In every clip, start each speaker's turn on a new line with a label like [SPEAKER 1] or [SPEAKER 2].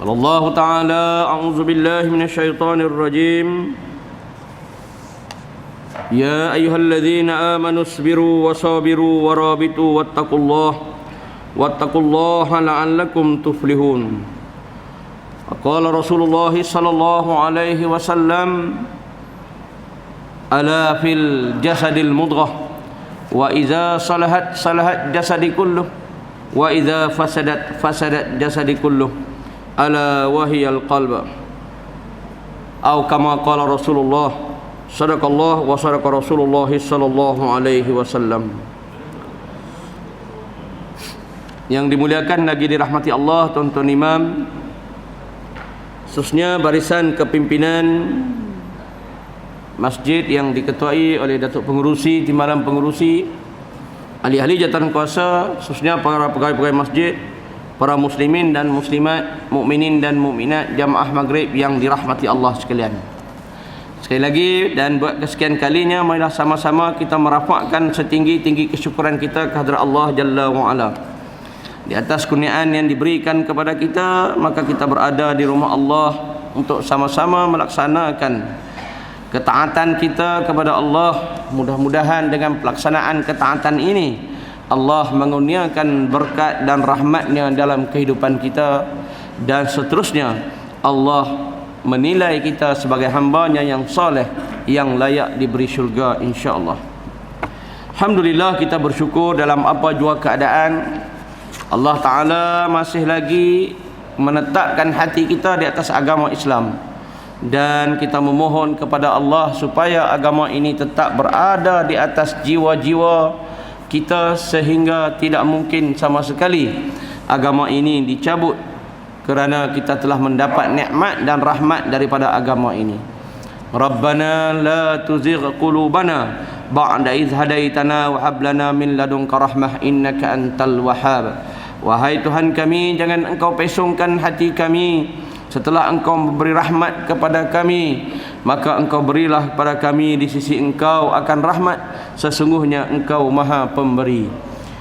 [SPEAKER 1] قال الله تعالى أعوذ بالله من الشيطان الرجيم يا أيها الذين آمنوا اصبروا وصابروا ورابطوا واتقوا الله لعلكم تفلحون. قال رسول الله صلى الله عليه وسلم ألا في الجسد المضغة وإذا صلحت جسد كله وإذا فسدت جسد كله ألا وهي القلب أو كما قال رسول الله صدق الله وصدق رسول الله صلى الله عليه وسلم. Yang dimuliakan lagi dirahmati Allah, tuan-tuan imam, khususnya barisan kepimpinan masjid yang diketuai oleh Datuk Pengerusi, Timbalan Pengerusi, ahli-ahli jawatan kuasa, khususnya para pegawai-pegawai masjid, para muslimin dan muslimat, mukminin dan mukminat jamaah maghrib yang dirahmati Allah sekalian. Sekali lagi dan buat kesekian kalinya, marilah sama-sama kita merafakkan setinggi-tinggi kesyukuran kita kehadrat Allah Jalla wa'ala. Di atas kurniaan yang diberikan kepada kita, maka kita berada di rumah Allah untuk sama-sama melaksanakan ketaatan kita kepada Allah. Mudah-mudahan dengan pelaksanaan ketaatan ini Allah mengurniakan berkat dan rahmatnya dalam kehidupan kita, dan seterusnya Allah menilai kita sebagai hambanya yang soleh, yang layak diberi syurga insya-Allah. Alhamdulillah, kita bersyukur dalam apa jua keadaan Allah Ta'ala masih lagi menetapkan hati kita di atas agama Islam, dan kita memohon kepada Allah supaya agama ini tetap berada di atas jiwa-jiwa kita, sehingga tidak mungkin sama sekali agama ini dicabut, kerana kita telah mendapat nikmat dan rahmat daripada agama ini. Rabbana la tuzigh qulubana ba'da idh hadaitana wa hab lana min ladunka rahmah innaka antal wahhab. Wahai Tuhan kami, jangan Engkau pesongkan hati kami setelah Engkau memberi rahmat kepada kami, maka Engkau berilah kepada kami di sisi Engkau akan rahmat, sesungguhnya Engkau Maha Pemberi.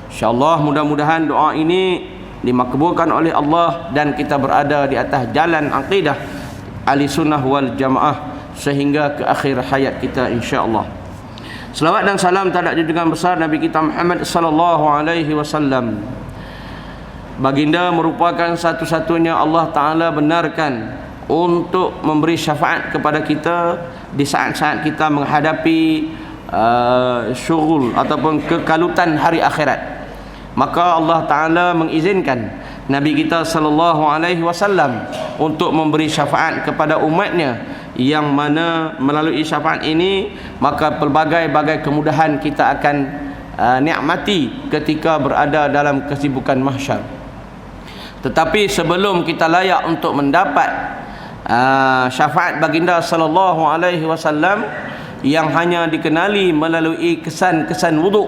[SPEAKER 1] InsyaAllah mudah-mudahan doa ini dimakbulkan oleh Allah dan kita berada di atas jalan aqidah ahli sunnah wal jamaah sehingga ke akhir hayat kita insya-Allah. Selawat dan salam terhadap junjungan besar Nabi kita Muhammad sallallahu alaihi wasallam. Baginda merupakan satu-satunya Allah Ta'ala benarkan untuk memberi syafaat kepada kita di saat-saat kita menghadapi syughul ataupun kekalutan hari akhirat. Maka Allah Ta'ala mengizinkan Nabi kita sallallahu alaihi wasallam untuk memberi syafaat kepada umatnya, yang mana melalui syafaat ini maka pelbagai-bagai kemudahan kita akan nikmati ketika berada dalam kesibukan mahsyar. Tetapi sebelum kita layak untuk mendapat syafaat baginda sallallahu alaihi wasallam yang hanya dikenali melalui kesan-kesan wuduk,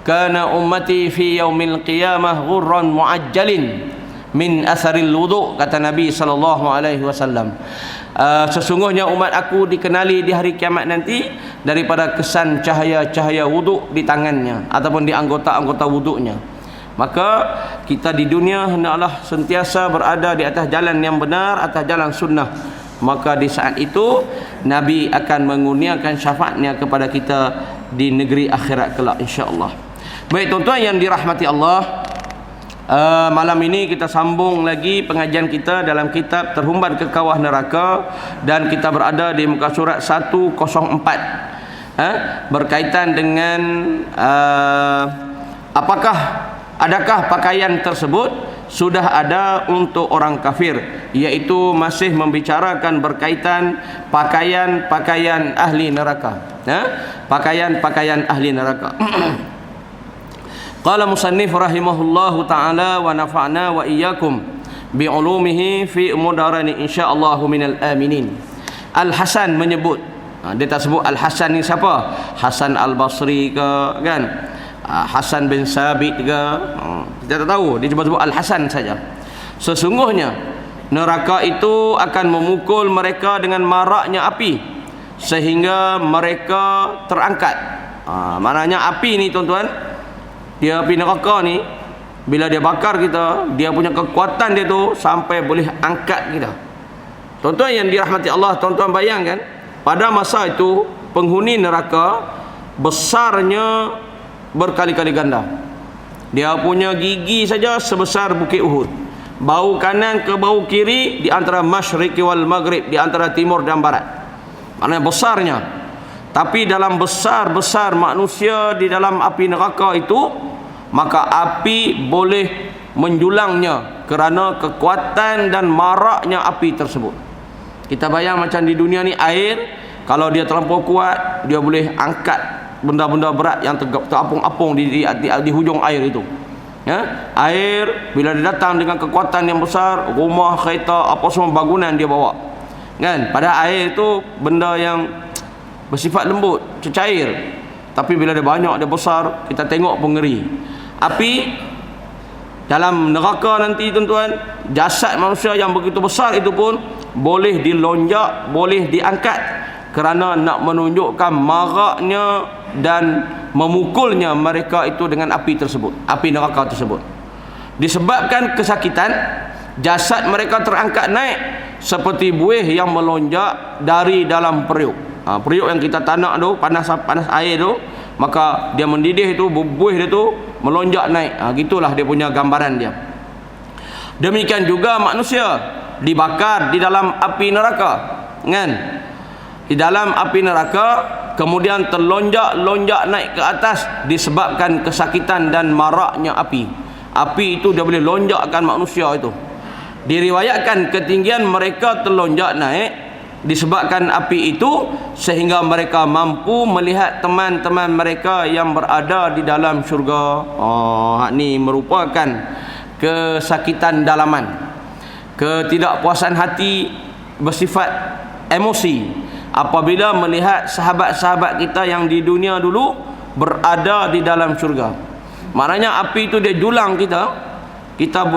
[SPEAKER 1] kana ummati fi yaumil qiyamah ghurran muajjalin min atharil wudu, kata Nabi sallallahu alaihi wasallam. Sesungguhnya umat aku dikenali di hari kiamat nanti daripada kesan cahaya-cahaya wuduk di tangannya ataupun di anggota-anggota wuduknya. Maka kita di dunia hendaklah sentiasa berada di atas jalan yang benar, atas jalan sunnah. Maka di saat itu Nabi akan mengurniakan syafaatnya kepada kita di negeri akhirat kelak insya-Allah. Baik tuan-tuan yang dirahmati Allah, malam ini kita sambung lagi pengajian kita dalam kitab Terhumbat ke Kawah Neraka, dan kita berada di muka surat 104 berkaitan dengan adakah pakaian tersebut sudah ada untuk orang kafir, iaitu masih membicarakan berkaitan pakaian-pakaian ahli neraka, pakaian-pakaian ahli neraka. Qala musannif rahimahullahu ta'ala wa nafa'na wa iyyakum bi'ulumihi fi mudarani insyaallah minal aminin. Al-Hasan menyebut, dia tak sebut Al-Hasan ni siapa, Hasan Al-Basri ke kan, Hasan bin Sabit ke, kita tak tahu, dia cuma sebut Al-Hasan saja. Sesungguhnya neraka itu akan memukul mereka dengan maraknya api sehingga mereka terangkat. Maknanya api ni tuan-tuan, dia api neraka ni Bila dia bakar kita, dia punya kekuatan dia tu sampai boleh angkat kita. Tuan-tuan yang dirahmati Allah, tuan-tuan bayangkan, pada masa itu penghuni neraka besarnya berkali-kali ganda. Dia punya gigi saja sebesar bukit Uhud. Bau kanan ke bau kiri di antara masyriqi wal maghrib, di antara timur dan barat. Maknanya besarnya. Tapi dalam besar-besar manusia di dalam api neraka itu, maka api boleh menjulangnya kerana kekuatan dan maraknya api tersebut. Kita bayang macam di dunia ni air, kalau dia terlampau kuat, dia boleh angkat benda-benda berat yang terapung-apung di hujung air itu. Ya, air bila dia datang dengan kekuatan yang besar, rumah, kereta, apa semua bangunan dia bawa. Kan? Pada air itu benda yang bersifat lembut, cecair. Tapi bila dia banyak, dia besar, kita tengok pun ngeri. Api dalam neraka nanti tuan-tuan, jasad manusia yang begitu besar itu pun boleh dilonjak, boleh diangkat kerana nak menunjukkan maraknya dan memukulnya mereka itu dengan api tersebut, api neraka tersebut. Disebabkan kesakitan, jasad mereka terangkat naik seperti buih yang melonjak dari dalam periuk. Periuk yang kita tanak tu, panas air tu, maka dia mendidih itu, buih dia tu melonjak naik. Gitulah dia punya gambaran dia. Demikian juga manusia dibakar di dalam api neraka, kan? Di dalam api neraka, kemudian terlonjak naik ke atas disebabkan kesakitan dan maraknya api. Api itu dia boleh lonjakkan manusia itu. Diriwayatkan ketinggian mereka terlonjak naik disebabkan api itu, sehingga mereka mampu melihat teman-teman mereka yang berada di dalam syurga. Ini merupakan kesakitan dalaman, ketidakpuasan hati bersifat emosi apabila melihat sahabat-sahabat kita yang di dunia dulu berada di dalam syurga. Maknanya api itu dia julang kita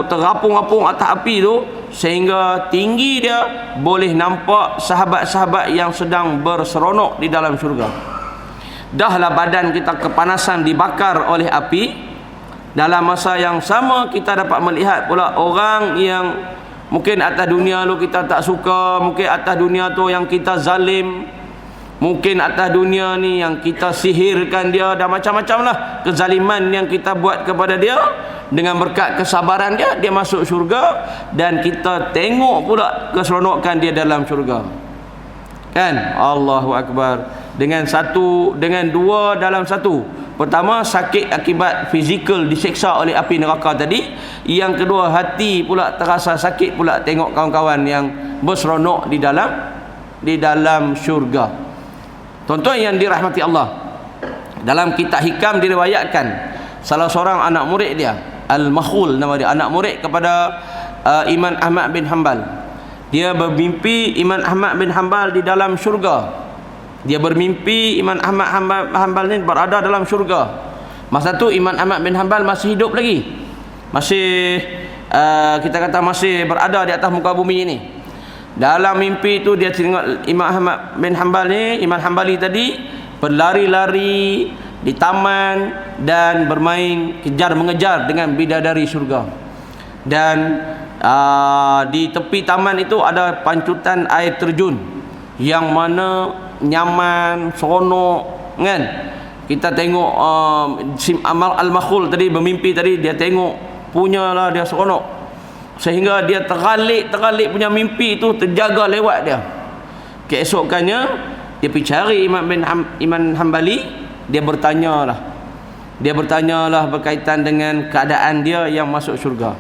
[SPEAKER 1] terapung-apung atas api itu, sehingga tinggi dia boleh nampak sahabat-sahabat yang sedang berseronok di dalam syurga. Dahlah badan kita kepanasan dibakar oleh api, dalam masa yang sama kita dapat melihat pula orang yang mungkin atas dunia tu kita tak suka, mungkin atas dunia tu yang kita zalim, mungkin atas dunia ni yang kita sihirkan dia, dan macam-macam lah kezaliman yang kita buat kepada dia. Dengan berkat kesabaran dia, dia masuk syurga, dan kita tengok pula keseronokan dia dalam syurga. Kan? Allahu Akbar. Dengan dua dalam satu. Pertama, sakit akibat fizikal diseksa oleh api neraka tadi. Yang kedua, hati pula terasa sakit pula tengok kawan-kawan yang berseronok di dalam syurga. Tuan-tuan yang dirahmati Allah, dalam kitab hikam diriwayatkan salah seorang anak murid dia, Al-Makhul nama dia, anak murid kepada Imam Ahmad bin Hanbal. Dia bermimpi Imam Ahmad bin Hanbal di dalam syurga. Dia bermimpi Imam Ahmad Hanbal ni berada dalam syurga. Masa tu Imam Ahmad bin Hanbal masih hidup lagi, masih kita kata masih berada di atas muka bumi ini. Dalam mimpi itu dia tengok Imam Ahmad bin Hanbal ni, Imam Hanbali tadi berlari-lari di taman dan bermain mengejar dengan bidadari syurga. Dan di tepi taman itu ada pancutan air terjun yang mana nyaman, seronok, kan? Kita tengok Al-Makhul tadi bermimpi tadi, dia tengok punyalah dia seronok, sehingga dia tergalik punya mimpi itu terjaga lewat dia. Keesokannya dia pergi cari Imam Hanbali. Dia bertanyalah berkaitan dengan keadaan dia yang masuk syurga.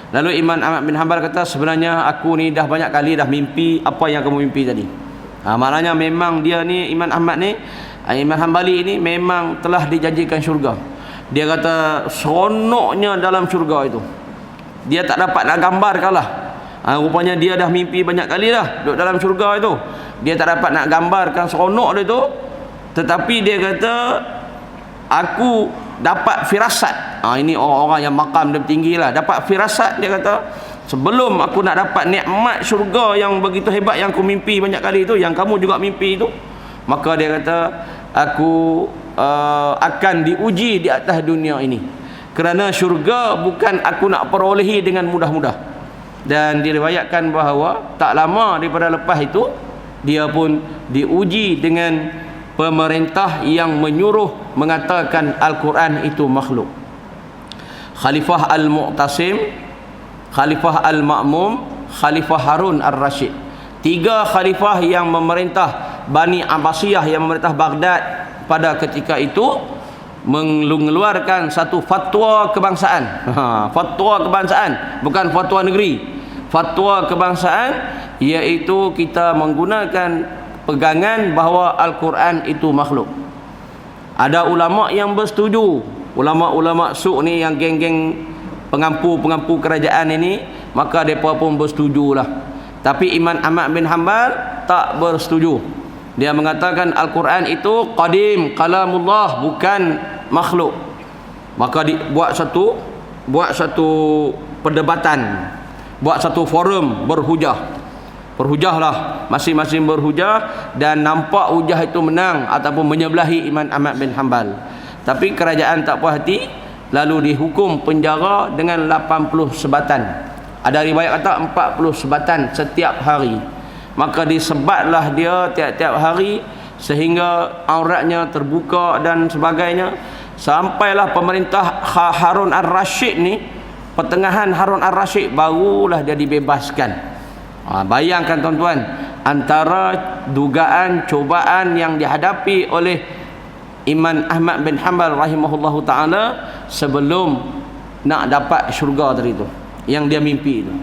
[SPEAKER 1] Lalu Imam Ahmad bin Hanbal kata, sebenarnya aku ni dah banyak kali dah mimpi apa yang kamu mimpi tadi. Maknanya memang dia ni, Imam Ahmad ni, Imam Hanbali ini memang telah dijanjikan syurga. Dia kata seronoknya dalam syurga itu, dia tak dapat nak gambarkan lah. Rupanya dia dah mimpi banyak kali dah duduk dalam syurga itu. Dia tak dapat nak gambarkan seronok dia tu. Tetapi dia kata aku dapat firasat. Ini orang-orang yang makam dia tinggi lah, dapat firasat. Dia kata sebelum aku nak dapat nikmat syurga yang begitu hebat yang aku mimpi banyak kali itu, yang kamu juga mimpi itu, maka dia kata aku akan diuji di atas dunia ini. kerana syurga bukan aku nak perolehi dengan mudah-mudah. Dan diriwayatkan bahawa tak lama daripada lepas itu dia pun diuji dengan pemerintah yang menyuruh mengatakan Al-Quran itu makhluk. Khalifah Al-Mu'tasim, Khalifah Al-Ma'mum, Khalifah Harun Ar-Rashid. 3 khalifah yang memerintah Bani Abbasiyah, yang memerintah Baghdad pada ketika itu, mengeluarkan satu fatwa kebangsaan. Fatwa kebangsaan, bukan fatwa negeri. Fatwa kebangsaan, iaitu kita menggunakan pegangan bahawa Al-Quran itu makhluk. Ada ulama yang bersetuju, ulama-ulama su' ni, yang geng-geng pengampu kerajaan ini, maka mereka pun bersetujulah. Tapi Imam Ahmad bin Hanbal tak bersetuju. Dia mengatakan Al-Quran itu qadim, kalamullah, bukan makhluk. Maka buat satu perdebatan, buat satu forum berhujah. Berhujahlah, masing-masing berhujah, dan nampak hujah itu menang ataupun menyebelahi Imam Ahmad bin Hanbal. Tapi kerajaan tak puas hati, lalu dihukum penjara dengan 80 sebatan. Ada riwayat kata 40 sebatan setiap hari. Maka disebatlah dia tiap-tiap hari sehingga auratnya terbuka dan sebagainya. Sampailah pemerintah Harun Ar-Rashid ni, pertengahan Harun Ar-Rashid, barulah dia dibebaskan. Bayangkan tuan-tuan, antara dugaan cobaan yang dihadapi oleh Imam Ahmad bin Hanbal rahimahullahu ta'ala sebelum nak dapat syurga tadi tu, yang dia mimpi tu.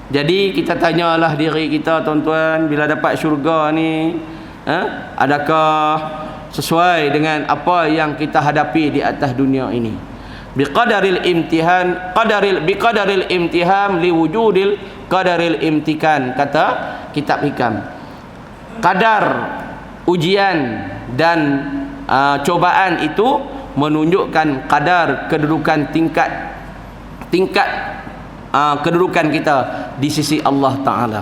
[SPEAKER 1] Jadi kita tanyalah diri kita tuan-tuan, bila dapat syurga ni, adakah sesuai dengan apa yang kita hadapi di atas dunia ini? Biqadaril imtihan, biqadaril imtihan liwujudil qadaril imtikan, kata kitab hikam. Kadar ujian dan cobaan itu menunjukkan kadar kedudukan tingkat kedudukan kita di sisi Allah Ta'ala.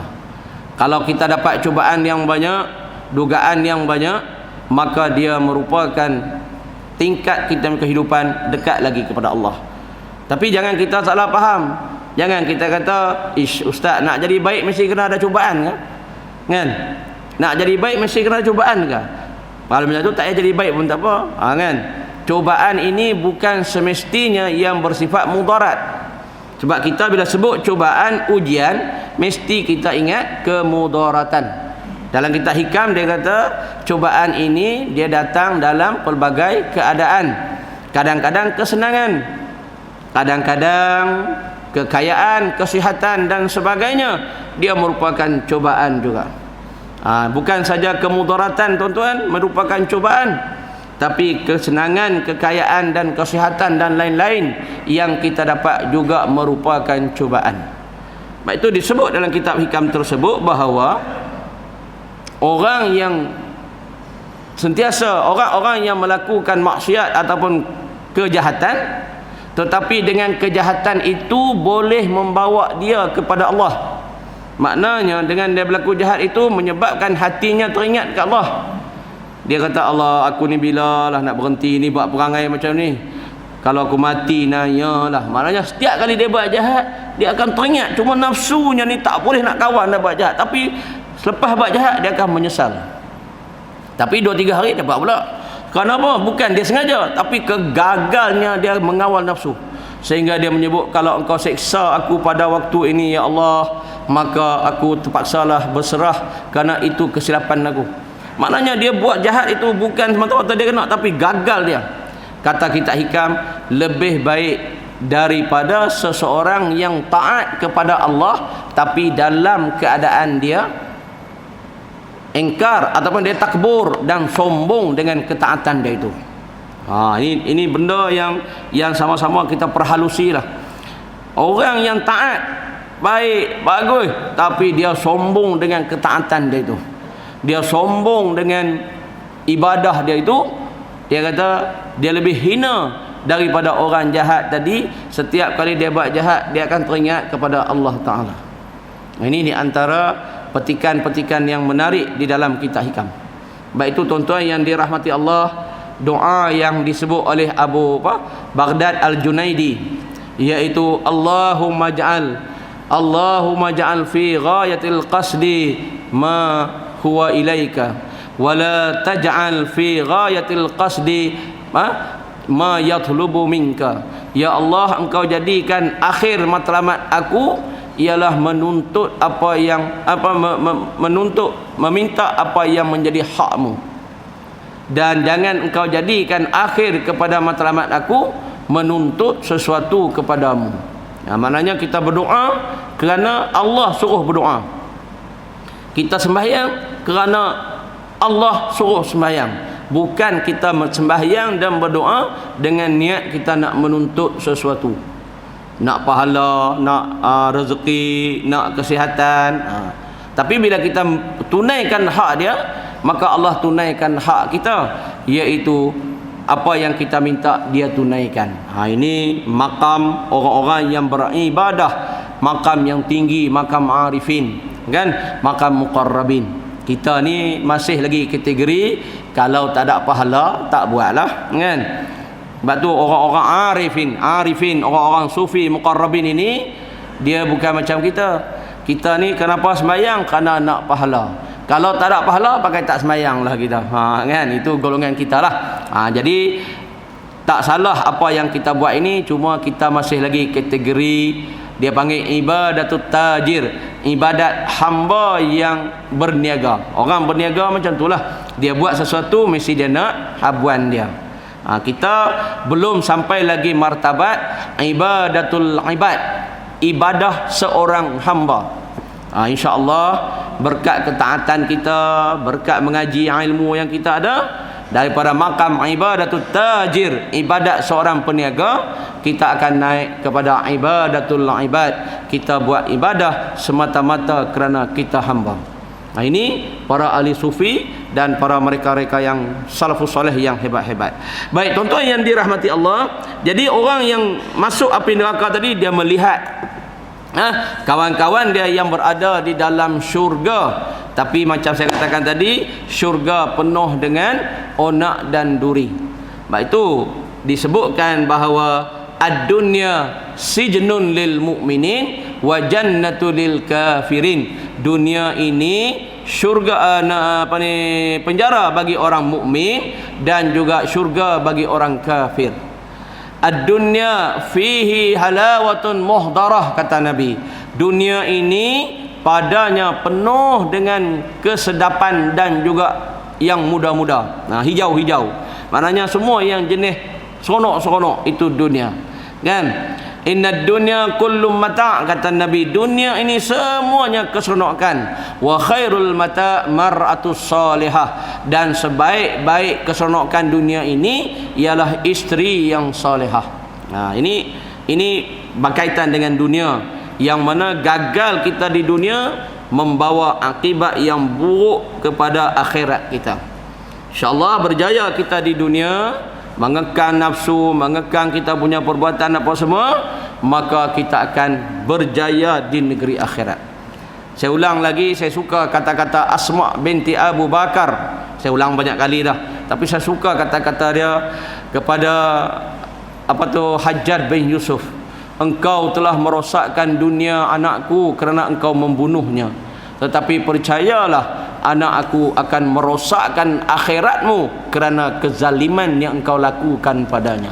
[SPEAKER 1] Kalau kita dapat cobaan yang banyak, dugaan yang banyak, maka dia merupakan tingkat kita kehidupan dekat lagi kepada Allah. Tapi jangan kita salah faham. Jangan kita kata, ustaz, nak jadi baik mesti kena ada cobaan kan? Nak jadi baik mesti kena ada cobaan ke? Kalau macam tu tak payah jadi baik pun tak apa, kan? Cobaan ini bukan semestinya yang bersifat mudarat. Sebab kita bila sebut cobaan, ujian, mesti kita ingat kemudaratan. Dalam kitab hikam dia kata cobaan ini dia datang dalam pelbagai keadaan. Kadang-kadang kesenangan, kadang-kadang kekayaan, kesihatan dan sebagainya, dia merupakan cobaan juga. Bukan saja kemudaratan tuan-tuan merupakan cobaan, tapi kesenangan, kekayaan dan kesihatan dan lain-lain yang kita dapat juga merupakan cobaan. Baik, itu disebut dalam kitab hikam tersebut bahawa orang yang sentiasa, orang-orang yang melakukan maksiat ataupun kejahatan, tetapi dengan kejahatan itu boleh membawa dia kepada Allah. Maknanya dengan dia berlaku jahat itu menyebabkan hatinya teringat ke Allah. Dia kata, Allah, aku ni bila lah nak berhenti ni buat perangai macam ni? Kalau aku mati nanyalah. Maknanya setiap kali dia buat jahat, dia akan teringat. Cuma nafsunya ni tak boleh nak kawan dia buat jahat. Tapi selepas buat jahat, dia akan menyesal. Tapi 2-3 hari dia buat pula. Kenapa? Bukan dia sengaja, tapi kegagalnya dia mengawal nafsu. Sehingga dia menyebut, kalau engkau seksa aku pada waktu ini ya Allah, maka aku terpaksalah berserah kerana itu kesilapan aku. Maknanya dia buat jahat itu bukan semata-mata dia kena, tapi gagal dia. Kata kitab hikam, lebih baik daripada seseorang yang taat kepada Allah tapi dalam keadaan dia engkar ataupun dia takbur dan sombong dengan ketaatan dia itu. Ini benda yang sama-sama kita perhalusilah. Orang yang taat, baik, bagus, tapi dia sombong dengan ketaatan dia itu. Dia sombong dengan ibadah dia itu. Dia kata dia lebih hina daripada orang jahat tadi. Setiap kali dia buat jahat, dia akan teringat kepada Allah Ta'ala. Ini di antara petikan-petikan yang menarik di dalam kitab hikam. Baik itu tuan-tuan yang dirahmati Allah, doa yang disebut oleh Abu Baghdad Al-Junaidi, iaitu Allahumma ja'al fi ghayatil qasdi ma huwa ilaika wa la taj'al fi ghayatil qasdi ma yatlubu minka. Ya Allah, engkau jadikan akhir matlamat aku ialah menuntut apa yang meminta apa yang menjadi hakmu, dan jangan engkau jadikan akhir kepada matlamat aku menuntut sesuatu kepadamu. Maknanya kita berdoa kerana Allah suruh berdoa, kita sembahyang kerana Allah suruh sembahyang, bukan kita sembahyang dan berdoa dengan niat kita nak menuntut sesuatu, nak pahala, nak rezeki, nak kesihatan. Tapi bila kita tunaikan hak dia, maka Allah tunaikan hak kita, iaitu apa yang kita minta dia tunaikan. Ini makam orang-orang yang beribadah, makam yang tinggi, makam arifin, kan, makam muqarrabin. Kita ni masih lagi kategori kalau tak ada pahala tak buatlah, kan. Sebab tu orang-orang arifin, orang-orang sufi muqarrabin ini dia bukan macam kita. Kita ni kenapa sembahyang? Kerana nak pahala. Kalau tak ada pahala, pakai tak sembahyang lah kita. Kan, itu golongan kita lah. Jadi tak salah apa yang kita buat ini, cuma kita masih lagi kategori dia panggil ibadatut tajir, ibadat hamba yang berniaga. Orang berniaga macam itulah, dia buat sesuatu mesti dia nak habuan dia. Kita belum sampai lagi martabat ibadatul ibad, ibadah seorang hamba. InsyaAllah berkat ketaatan kita, berkat mengaji ilmu yang kita ada, daripada makam ibadatul tajir, ibadat seorang peniaga, kita akan naik kepada ibadatul ibad. Kita buat ibadah semata-mata kerana kita hamba. Ini para ahli sufi dan para mereka-mereka yang salafus salih yang hebat-hebat. Baik tuan-tuan yang dirahmati Allah, jadi orang yang masuk api neraka tadi, dia melihat kawan-kawan dia yang berada di dalam syurga. Tapi macam saya katakan tadi, syurga penuh dengan onak dan duri. Baik itu disebutkan bahawa ad-dunya sijnun lil mu'minin wa jannatu lil kafirin. Dunia ini syurga penjara bagi orang mukmin dan juga syurga bagi orang kafir. Ad-dunya fihi halawatun muhdarah, kata Nabi. Dunia ini padanya penuh dengan kesedapan dan juga yang muda-muda, hijau-hijau. Maknanya semua yang jenis seronok-seronok itu dunia, kan. Innad dunya kullum mata', kata Nabi, dunia ini semuanya keseronokan. Wa khairul mata' mar'atus salihah, dan sebaik-baik keseronokan dunia ini ialah isteri yang salihah. Ini berkaitan dengan dunia, yang mana gagal kita di dunia membawa akibat yang buruk kepada akhirat kita. InsyaAllah berjaya kita di dunia, mengekang nafsu, mengekang kita punya perbuatan apa semua, maka kita akan berjaya di negeri akhirat. Saya ulang lagi, saya suka kata-kata Asma binti Abu Bakar. Saya ulang banyak kali dah, tapi saya suka kata-kata dia kepada Hajjaj bin Yusuf. Engkau telah merosakkan dunia anakku kerana engkau membunuhnya, tetapi percayalah, anak aku akan merosakkan akhiratmu kerana kezaliman yang engkau lakukan padanya.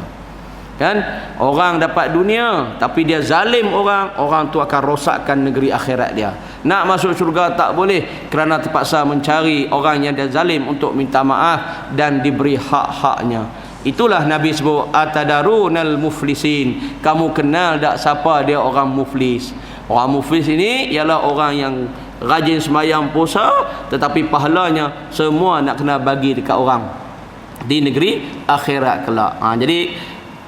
[SPEAKER 1] Kan, orang dapat dunia tapi dia zalim orang tu akan rosakkan negeri akhirat dia. Nak masuk syurga tak boleh kerana terpaksa mencari orang yang dia zalim untuk minta maaf dan diberi hak-haknya. Itulah Nabi sebut atadarunal muflisin. Kamu kenal tak siapa dia orang muflis? Orang muflis ini ialah orang yang rajin sembahyang puasa, tetapi pahalanya semua nak kena bagi dekat orang di negeri akhirat kelak. Jadi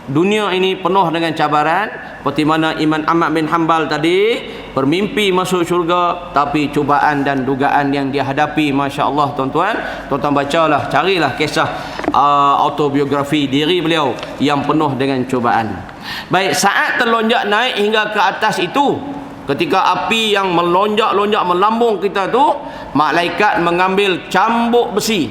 [SPEAKER 1] dunia ini penuh dengan cabaran, seperti mana Imam Ahmad bin Hanbal tadi bermimpi masuk syurga, tapi cubaan dan dugaan yang dia hadapi, masya-Allah tuan-tuan bacalah, carilah kisah autobiografi diri beliau yang penuh dengan cubaan. Baik, saat terlonjak naik hingga ke atas itu, ketika api yang melonjak-lonjak melambung kita tu, malaikat mengambil cambuk besi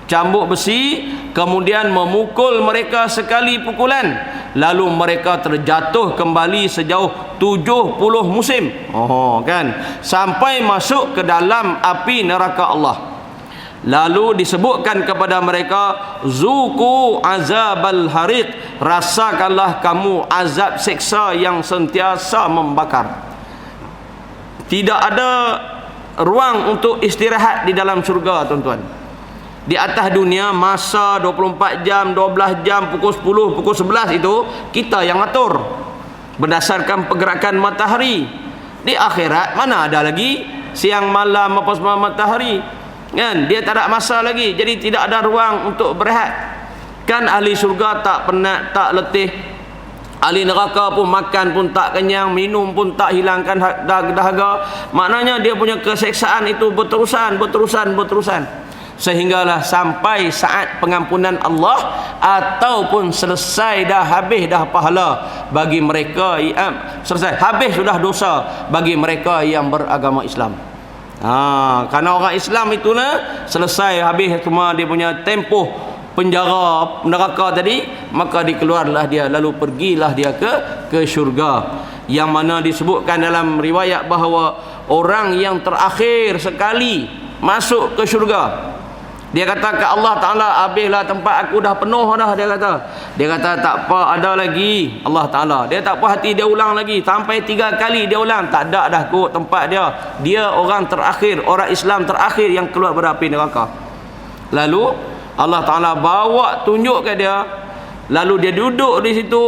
[SPEAKER 1] cambuk besi, kemudian memukul mereka sekali pukulan, lalu mereka terjatuh kembali sejauh 70 musim. Kan, sampai masuk ke dalam api neraka Allah. Lalu disebutkan kepada mereka, zuku azabal hariq, rasakanlah kamu azab seksa yang sentiasa membakar. Tidak ada ruang untuk istirahat di dalam syurga, tuan-tuan. Di atas dunia masa 24 jam, 12 jam, pukul 10, pukul 11 itu kita yang atur berdasarkan pergerakan matahari. Di akhirat mana ada lagi siang malam apa semua matahari, kan? Dia tak ada masa lagi, jadi tidak ada ruang untuk berehat. Kan ahli syurga tak penat, tak letih. Ahli neraka pun makan pun tak kenyang, minum pun tak hilangkan dahaga. Maknanya dia punya keseksaan itu berterusan. Sehinggalah sampai saat pengampunan Allah ataupun selesai dah, habis dah pahala bagi mereka, selesai habis sudah dosa bagi mereka yang beragama Islam. Kerana orang Islam itulah selesai habis semua dia punya tempoh penjara neraka tadi, maka dikeluarlah dia, lalu pergilah dia ke syurga. Yang mana disebutkan dalam riwayat bahawa orang yang terakhir sekali masuk ke syurga, dia kata ke Allah Ta'ala, habislah tempat aku dah penuh dah, dia kata tak apa, ada lagi. Allah Ta'ala dia tak puas hati, dia ulang lagi sampai 3 kali dia ulang, tak ada dah kot tempat dia orang terakhir, orang Islam terakhir yang keluar dari api neraka. Lalu Allah Ta'ala bawa tunjuk ke dia, lalu dia duduk di situ.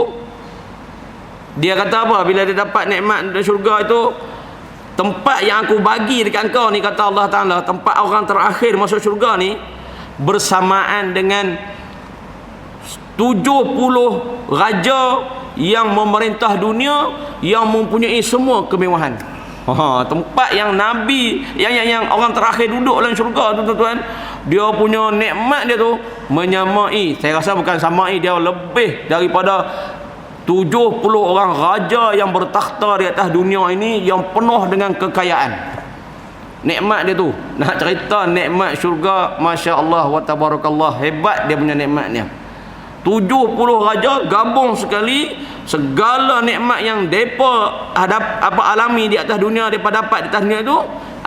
[SPEAKER 1] Dia kata apa bila dia dapat nikmat dari syurga itu? Tempat yang aku bagi dekat engkau ni, kata Allah Ta'ala, tempat orang terakhir masuk syurga ni bersamaan dengan 70 raja yang memerintah dunia, yang mempunyai semua kemewahan. Tempat yang Nabi, yang orang terakhir duduk dalam syurga tu, tuan-tuan, dia punya nikmat dia tu menyamai, saya rasa bukan samai, dia lebih daripada 70 orang raja yang bertakhta di atas dunia ini, yang penuh dengan kekayaan. Nikmat dia tu, nak cerita nikmat syurga, Masya Allah wa tabarakallah, hebat dia punya nikmatnya. 70 raja gabung sekali, segala nikmat yang depa alami di atas dunia, depa dapat di atas dunia itu,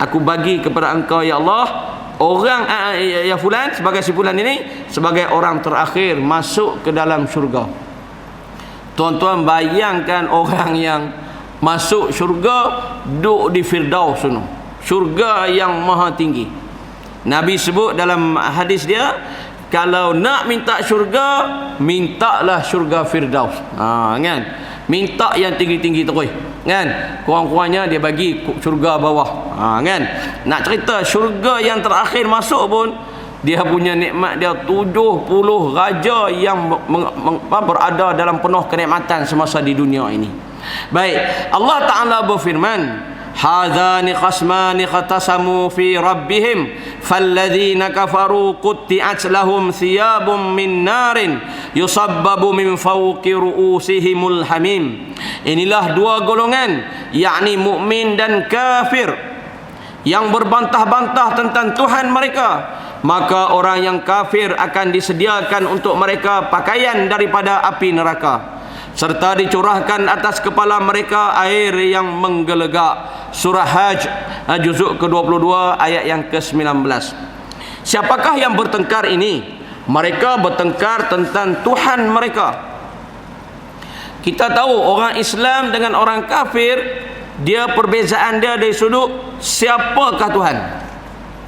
[SPEAKER 1] aku bagi kepada engkau ya Allah. Orang ya fulan, sebagai si fulan ini sebagai orang terakhir masuk ke dalam syurga. Tuan-tuan bayangkan orang yang masuk syurga duduk di Firdaus, syurga yang maha tinggi. Nabi sebut dalam hadis dia, kalau nak minta syurga, mintalah syurga Firdaus. Kan? Minta yang tinggi-tinggi terus, kan? Kurang-kurangnya dia bagi syurga bawah. Kan? Nak cerita syurga yang terakhir masuk pun, dia punya nikmat dia 70 raja yang berada dalam penuh kenikmatan semasa di dunia ini. Baik, Allah Ta'ala berfirman, hadzani khasmani khatasamu fi rabbihim falladzina kafaru qutti'at lahum thiyabun min narin yusabbabu min fawqi ru'usihimul hamim. Inilah dua golongan, yakni mukmin dan kafir, yang berbantah-bantah tentang Tuhan mereka. Maka orang yang kafir akan disediakan untuk mereka pakaian daripada api neraka, serta dicurahkan atas kepala mereka air yang menggelegak. Surah Hajj juzuk ke-22 ayat yang ke-19. Siapakah yang bertengkar ini? Mereka bertengkar tentang Tuhan mereka. Kita tahu orang Islam dengan orang kafir, dia perbezaan dia dari sudut siapakah Tuhan.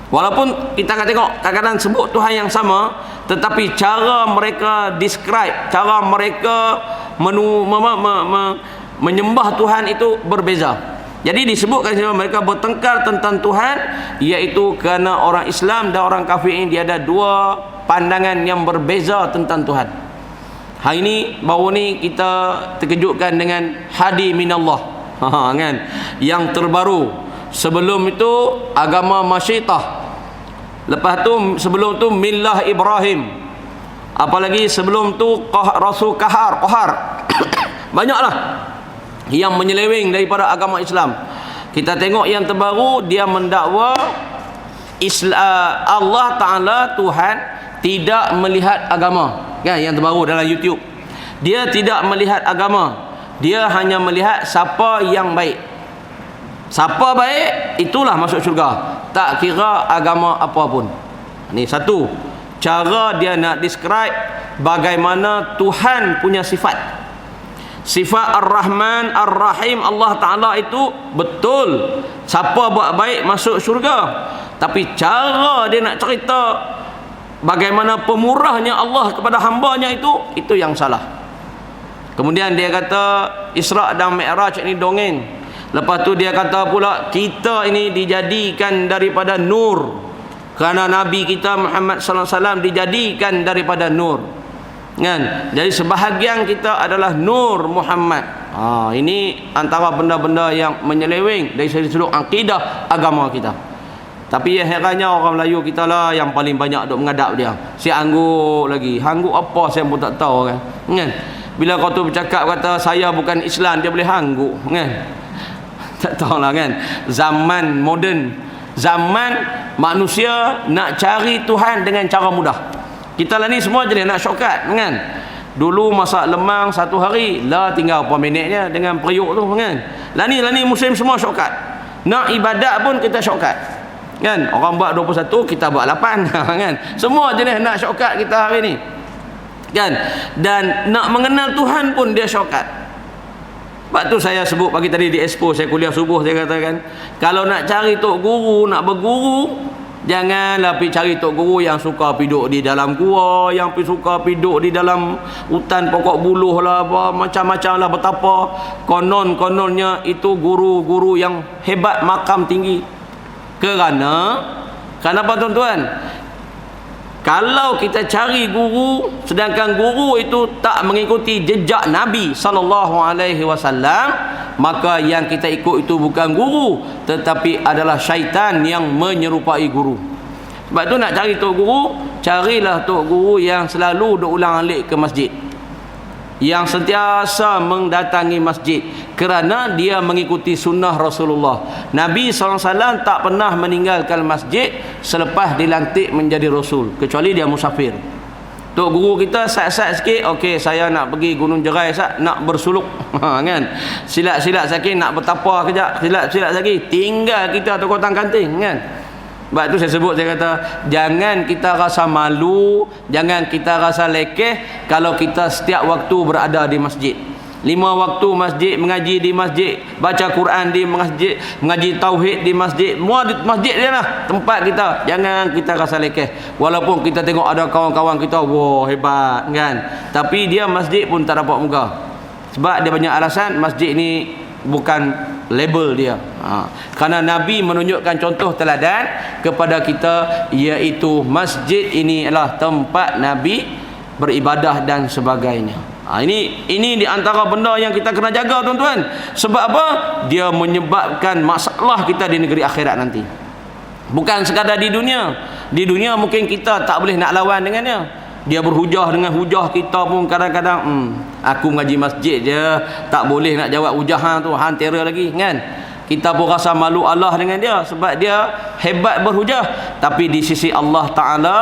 [SPEAKER 1] Walaupun kita akan tengok kadang-kadang sebut Tuhan yang sama, tetapi cara mereka describe, cara mereka menyembah Tuhan itu berbeza. Jadi disebutkan mereka bertengkar tentang Tuhan, iaitu kerana orang Islam dan orang kafir ini dia ada dua pandangan yang berbeza tentang Tuhan. Hari ini baru ni kita terkejutkan dengan hadi minallah, kan? Yang terbaru. Sebelum itu agama Masyiatah. Lepas tu sebelum tu millah Ibrahim. Apalagi sebelum tu Rasul Qahar. Banyaklah yang menyeleweng daripada agama Islam. Kita tengok yang terbaru, dia mendakwa Allah Ta'ala Tuhan, tidak melihat agama, kan, yang terbaru dalam YouTube. Dia tidak melihat agama, dia hanya melihat siapa yang baik. Siapa baik, itulah masuk syurga, tak kira agama apa pun. Ni satu cara dia nak describe bagaimana Tuhan punya sifat. Sifat Ar-Rahman Ar-Rahim Allah Ta'ala itu betul, siapa buat baik masuk syurga. Tapi cara dia nak cerita bagaimana pemurahnya Allah kepada hambanya itu yang salah. Kemudian dia kata Isra' dan Mi'raj ini dongeng. Lepas tu dia kata pula kita ini dijadikan daripada nur, kerana Nabi kita Muhammad sallallahu alaihi wasallam dijadikan daripada nur, kan? Jadi sebahagian kita adalah nur Muhammad. Ini antara benda-benda yang menyeleweng dari sudut akidah agama kita. Tapi yang herannya orang Melayu kita lah yang paling banyak duk mengadap dia. Si angguk lagi. Hangguk apa saya pun tak tahu, kan? Bila kau tu bercakap kata saya bukan Islam, dia boleh hangguk, kan? Tak tahulah, kan? Zaman moden, zaman manusia nak cari Tuhan dengan cara mudah. Kita lah ni semua jenis nak shortcut, kan? Dulu masak lemang satu hari lah tinggal berapa minitnya dengan periuk tu, kan? Lah ni muslim semua shortcut. Nak ibadat pun kita shortcut, kan? Orang buat 21, kita buat 8 kan? Semua jenis nak shortcut kita hari ni, kan? Dan nak mengenal Tuhan pun dia shortcut. Sebab tu saya sebut pagi tadi di Expo, saya kuliah subuh, saya katakan kalau nak cari tok guru, nak berguru, janganlah pergi cari tok guru yang suka piduk di dalam gua, yang suka piduk di dalam hutan pokok buluh lah, apa macam-macam lah, betapa konon-kononnya itu guru-guru yang hebat, makam tinggi. Kerana apa tuan-tuan? Kalau kita cari guru sedangkan guru itu tak mengikuti jejak Nabi sallallahu alaihi wasallam, maka yang kita ikut itu bukan guru tetapi adalah syaitan yang menyerupai guru. Sebab tu nak cari tok guru, carilah tok guru yang selalu duk ulang-alik ke masjid, yang sentiasa mendatangi masjid, kerana dia mengikuti sunnah Rasulullah. Nabi SAW tak pernah meninggalkan masjid selepas dilantik menjadi Rasul, kecuali dia musafir. Tok guru kita sat-sat sikit, okey saya nak pergi Gunung Jerai sat, nak bersuluk kan, silat-silat sikit, nak bertapa kejap, silat-silat sikit, tinggal kita tok kotang kanting, kan? Sebab tu saya sebut, saya kata jangan kita rasa malu, jangan kita rasa lekeh kalau kita setiap waktu berada di masjid. 5 waktu masjid, mengaji di masjid, baca Quran di masjid, mengaji tauhid di masjid, semua di masjid dia lah tempat kita. Jangan kita rasa lekeh. Walaupun kita tengok ada kawan-kawan kita, wah hebat, kan? Tapi dia masjid pun tak dapat muka. Sebab dia banyak alasan, masjid ni bukan label dia. Kerana Nabi menunjukkan contoh teladan kepada kita, iaitu masjid ini adalah tempat Nabi beribadah dan sebagainya. Ini di antara benda yang kita kena jaga, tuan-tuan. Sebab apa? Dia menyebabkan masalah kita di negeri akhirat nanti. Bukan sekadar di dunia. Di dunia mungkin kita tak boleh nak lawan dengannya. Dia berhujah dengan hujah kita pun kadang-kadang aku mengaji masjid je, tak boleh nak jawab hujah hang tu, hang terror lagi, kan? Kita pun rasa malu Allah dengan dia sebab dia hebat berhujah. Tapi di sisi Allah Ta'ala,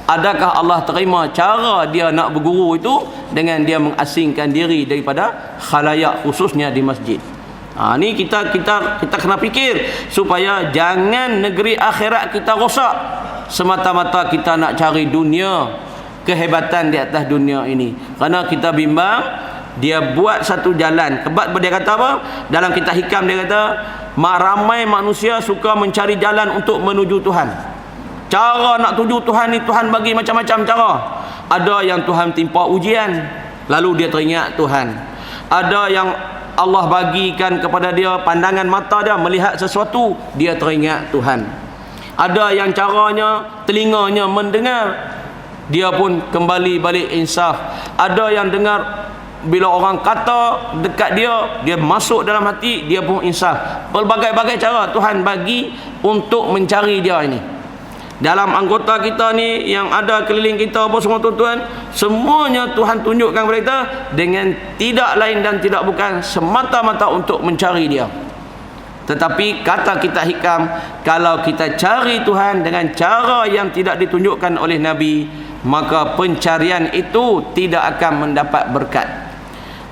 [SPEAKER 1] adakah Allah terima cara dia nak berguru itu dengan dia mengasingkan diri daripada khalayak, khususnya di masjid? Ni kita kena fikir supaya jangan negeri akhirat kita rosak semata-mata kita nak cari dunia, kehebatan di atas dunia ini. Kerana kita bimbang, dia buat satu jalan. Sebab dia kata apa? Dalam kitab Hikam dia kata, ramai manusia suka mencari jalan untuk menuju Tuhan. Cara nak tuju Tuhan ni, Tuhan bagi macam-macam cara. Ada yang Tuhan timpa ujian, lalu dia teringat Tuhan. Ada yang Allah bagikan kepada dia pandangan mata dia melihat sesuatu, dia teringat Tuhan. Ada yang caranya telinganya mendengar, dia pun kembali balik insaf. Ada yang dengar bila orang kata dekat dia masuk dalam hati, dia pun insaf. Berbagai-bagai cara Tuhan bagi untuk mencari dia ini. Dalam anggota kita ni yang ada keliling kita apa semua, tuan-tuan, semuanya Tuhan tunjukkan kepada kita dengan tidak lain dan tidak bukan semata-mata untuk mencari dia. Tetapi kata kita hikam, kalau kita cari Tuhan dengan cara yang tidak ditunjukkan oleh Nabi, maka pencarian itu tidak akan mendapat berkat.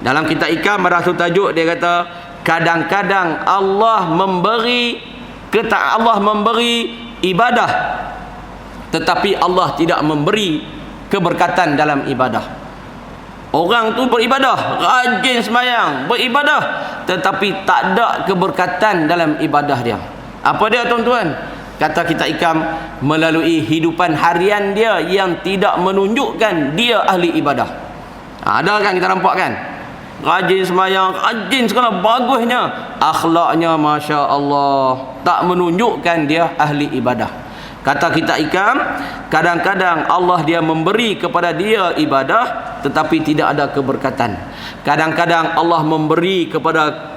[SPEAKER 1] Dalam kitab hikam ada satu tajuk, dia kata kadang-kadang Allah memberi ibadah, tetapi Allah tidak memberi keberkatan dalam ibadah. Orang tu beribadah, rajin sembahyang, beribadah, tetapi tak ada keberkatan dalam ibadah dia. Apa dia tuan-tuan? Kata kita hikam, melalui hidupan harian dia yang tidak menunjukkan dia ahli ibadah. Ada kan kita nampak kan? Rajin sembahyang, rajin sekarang, bagusnya akhlaknya, Masya Allah, tak menunjukkan dia ahli ibadah. Kata kita hikam, kadang-kadang Allah dia memberi kepada dia ibadah, tetapi tidak ada keberkatan. Kadang-kadang Allah memberi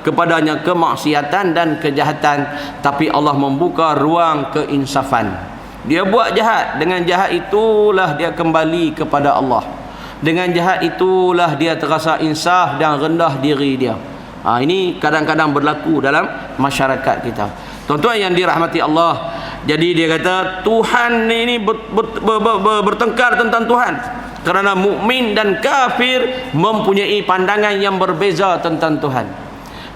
[SPEAKER 1] kepadanya kemaksiatan dan kejahatan, tapi Allah membuka ruang keinsafan. Dia buat jahat, dengan jahat itulah dia kembali kepada Allah. Dengan jahat itulah dia terasa insaf dan rendah diri dia. Ini kadang-kadang berlaku dalam masyarakat kita. Tuan-tuan yang dirahmati Allah, jadi dia kata Tuhan ini bertengkar tentang Tuhan, kerana mukmin dan kafir mempunyai pandangan yang berbeza tentang Tuhan.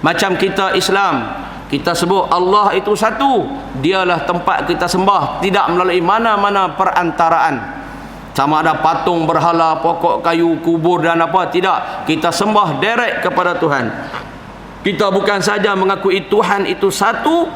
[SPEAKER 1] Macam kita Islam, kita sebut Allah itu satu, dialah tempat kita sembah, tidak melalui mana-mana perantaraan. Sama ada patung, berhala, pokok kayu, kubur dan apa, tidak. Kita sembah direct kepada Tuhan. Kita bukan saja mengakui Tuhan itu satu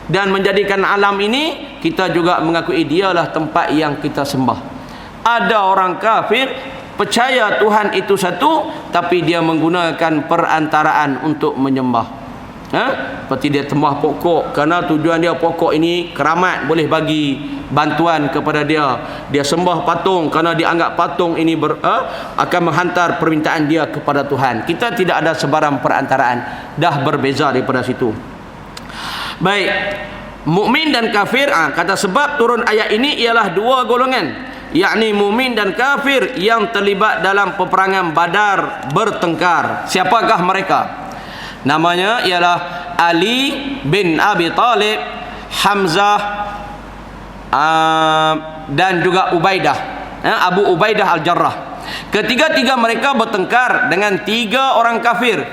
[SPEAKER 1] dan menjadikan alam ini, kita juga mengakui dialah tempat yang kita sembah. Ada orang kafir percaya Tuhan itu satu, tapi dia menggunakan perantaraan untuk menyembah. Seperti dia sembah pokok, kerana tujuan dia pokok ini keramat, boleh bagi bantuan kepada dia. Dia sembah patung kerana dia anggap patung ini akan menghantar permintaan dia kepada Tuhan. Kita tidak ada sebarang perantaraan, dah berbeza daripada situ. Baik, mukmin dan kafir, kata sebab turun ayat ini ialah dua golongan, yakni mukmin dan kafir yang terlibat dalam peperangan Badar bertengkar. Siapakah mereka? Namanya ialah Ali bin Abi Talib, Hamzah, dan juga Ubaidah, Abu Ubaidah Al-Jarrah. Ketiga-tiga mereka bertengkar dengan tiga orang kafir,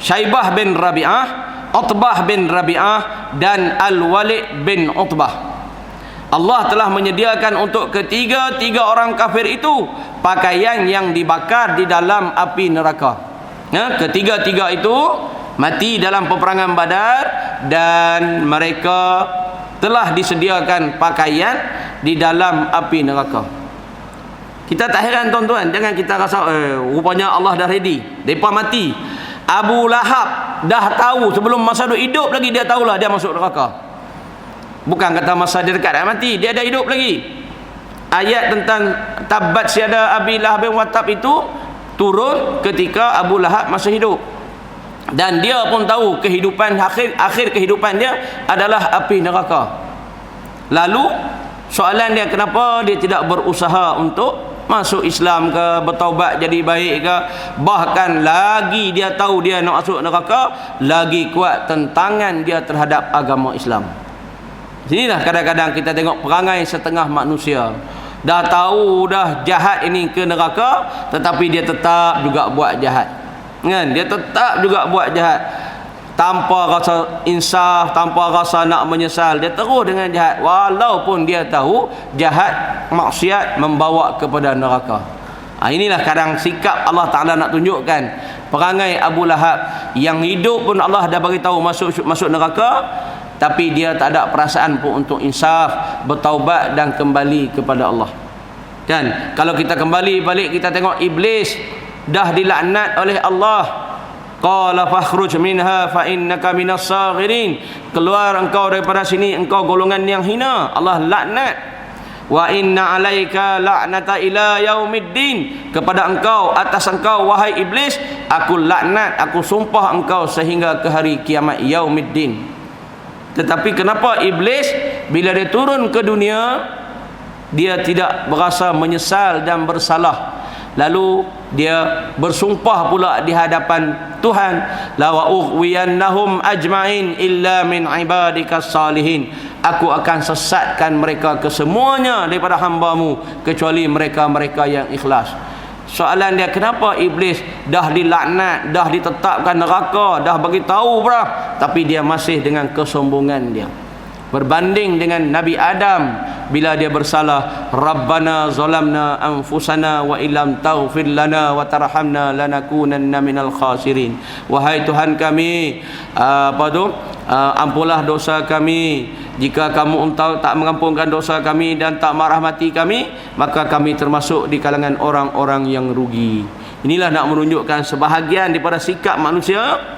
[SPEAKER 1] Syaibah bin Rabi'ah, Utbah bin Rabi'ah, dan Al-Walid bin Utbah. Allah telah menyediakan untuk ketiga-tiga orang kafir itu pakaian yang dibakar di dalam api neraka. Ketiga-tiga itu mati dalam peperangan Badar, dan mereka telah disediakan pakaian di dalam api neraka. Kita tak heran tuan-tuan, jangan kita rasa rupanya Allah dah ready, mereka mati. Abu Lahab dah tahu sebelum masa hidup lagi, dia tahulah dia masuk neraka. Bukan kata masa dia dekat dah mati, dia dah hidup lagi. Ayat tentang tabat siada Abi Lahab bin Wattab itu turun ketika Abu Lahab masih hidup, dan dia pun tahu kehidupan akhir kehidupan dia adalah api neraka. Lalu soalan dia, kenapa dia tidak berusaha untuk masuk Islam ke, bertaubat jadi baik ke? Bahkan lagi dia tahu dia nak masuk neraka, lagi kuat tentangan dia terhadap agama Islam. Sinilah kadang-kadang kita tengok perangai setengah manusia, dah tahu dah jahat ini ke neraka, tetapi dia tetap juga buat jahat, kan? Dia tetap juga buat jahat tanpa rasa insaf, tanpa rasa nak menyesal, dia terus dengan jahat walaupun dia tahu jahat, maksiat membawa kepada neraka. Inilah kadang sikap Allah Ta'ala nak tunjukkan perangai Abu Lahab, yang hidup pun Allah dah bagi tahu masuk neraka, tapi dia tak ada perasaan pun untuk insaf, bertaubat dan kembali kepada Allah. Kan, kalau kita kembali balik, kita tengok Iblis dah dilaknat oleh Allah. Qala fakhruj minha fa innaka minas saghirin, keluar engkau daripada sini, engkau golongan yang hina. Allah laknat. Wa inna alaika la'nata ila yaumiddin, kepada engkau, atas engkau wahai iblis, aku laknat, aku sumpah engkau sehingga ke hari kiamat, yaumiddin. Tetapi kenapa iblis bila dia turun ke dunia, dia tidak berasa menyesal dan bersalah, Lalu dia bersumpah pula di hadapan Tuhan, la wa ughwiyannahum ajma'in illa min ibadikas salihin. Aku akan sesatkan mereka kesemuanya daripada hamba-Mu kecuali mereka-mereka yang ikhlas. Soalan dia, kenapa iblis dah dilaknat, dah ditetapkan neraka, dah bagi tahu berah, tapi dia masih dengan kesombongan dia. Berbanding dengan Nabi Adam bila dia bersalah, Rabbana zalamna anfusana wa illam taghfir lana wa tarhamna lanakunanna minal khasirin. Wahai Tuhan kami, ampunlah dosa kami. Jika kamu tak mengampunkan dosa kami dan tak merahmati kami, maka kami termasuk di kalangan orang-orang yang rugi. Inilah nak menunjukkan sebahagian daripada sikap manusia.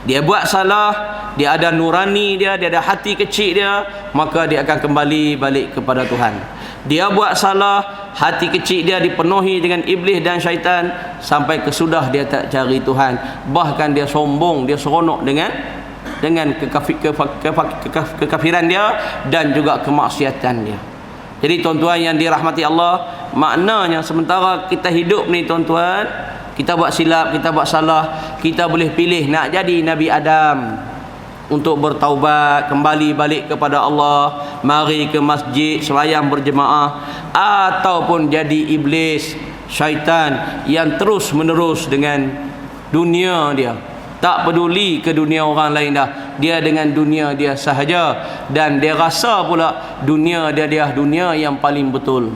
[SPEAKER 1] Dia buat salah, dia ada nurani dia ada hati kecil dia, maka dia akan kembali balik kepada Tuhan. Dia buat salah, hati kecil dia dipenuhi dengan iblis dan syaitan, sampai kesudah dia tak cari Tuhan. Bahkan dia sombong, dia seronok dengan kekafiran dia dan juga kemaksiatan dia. Jadi tuan-tuan yang dirahmati Allah, maknanya sementara kita hidup ni tuan-tuan, kita buat silap, kita buat salah, kita boleh pilih nak jadi Nabi Adam untuk bertaubat, kembali balik kepada Allah, mari ke masjid, sembahyang berjemaah, ataupun jadi iblis, syaitan yang terus menerus dengan dunia dia, tak peduli ke dunia orang lain dah, dia dengan dunia dia sahaja, dan dia rasa pula dunia dia dunia yang paling betul.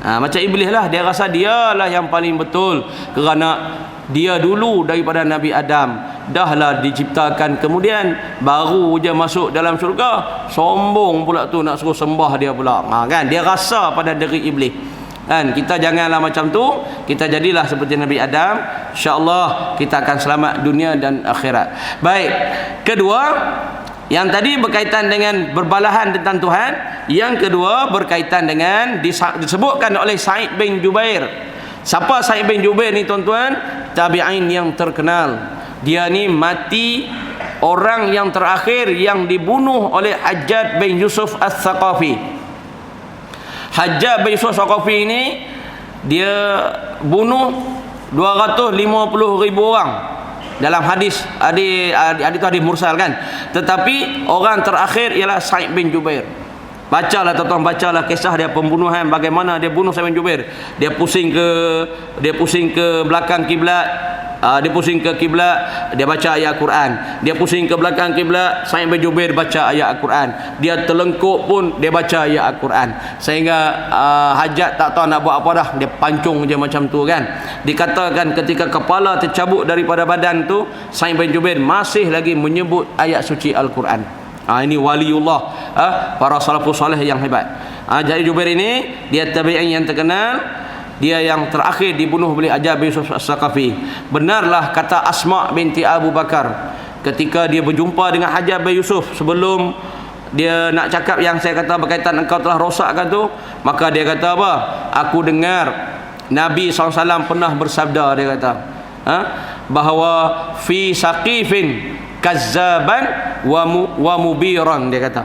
[SPEAKER 1] Macam iblis lah, dia rasa dialah yang paling betul kerana dia dulu daripada Nabi Adam dahlah diciptakan, kemudian baru je masuk dalam syurga, sombong pula tu nak suruh sembah dia pula. Kan dia rasa pada diri iblis. Kan kita janganlah macam tu, kita jadilah seperti Nabi Adam, insya-Allah kita akan selamat dunia dan akhirat. Baik, kedua, yang tadi berkaitan dengan berbalahan tentang Tuhan. Yang kedua berkaitan dengan disebutkan oleh Sa'id bin Jubair. Siapa Sa'id bin Jubair ni tuan-tuan? Tabi'in yang terkenal. Dia ni mati orang yang terakhir yang dibunuh oleh Hajjaj bin Yusuf Al-Thaqafi. Hajjaj bin Yusuf Al-Thaqafi ini dia bunuh 250,000 orang. Dalam hadis hadis itu hadis mursal kan, tetapi orang terakhir ialah Sa'id bin Jubair. Bacalah tuan-tuan, bacalah kisah dia pembunuhan, bagaimana dia bunuh Sa'id bin Jubair. Dia pusing ke belakang kiblat, dia pusing ke kiblat, dia baca ayat Al-Quran. Dia pusing ke belakang kiblat, Sa'id bin Jubair baca ayat Al-Quran. Dia terlengkup pun dia baca ayat Al-Quran. Sehingga Hajjaj tak tahu nak buat apa dah, dia pancung je macam tu kan. Dikatakan ketika kepala tercabut daripada badan tu, Sa'id bin Jubair masih lagi menyebut ayat suci Al-Quran. Ini waliullah, para salafus salih yang hebat. Jadi Jubair ini dia tabi'in yang terkenal, dia yang terakhir dibunuh oleh Hajjaj bin Yusuf As-Saqafi. Benarlah kata Asma binti Abu Bakar ketika dia berjumpa dengan Hajjaj bin Yusuf, sebelum dia nak cakap yang saya kata berkaitan engkau telah rosakkan tu, maka dia kata apa? Aku dengar Nabi SAW pernah bersabda, dia kata bahawa fi saqifin kazzaban wa mubiran, dia kata.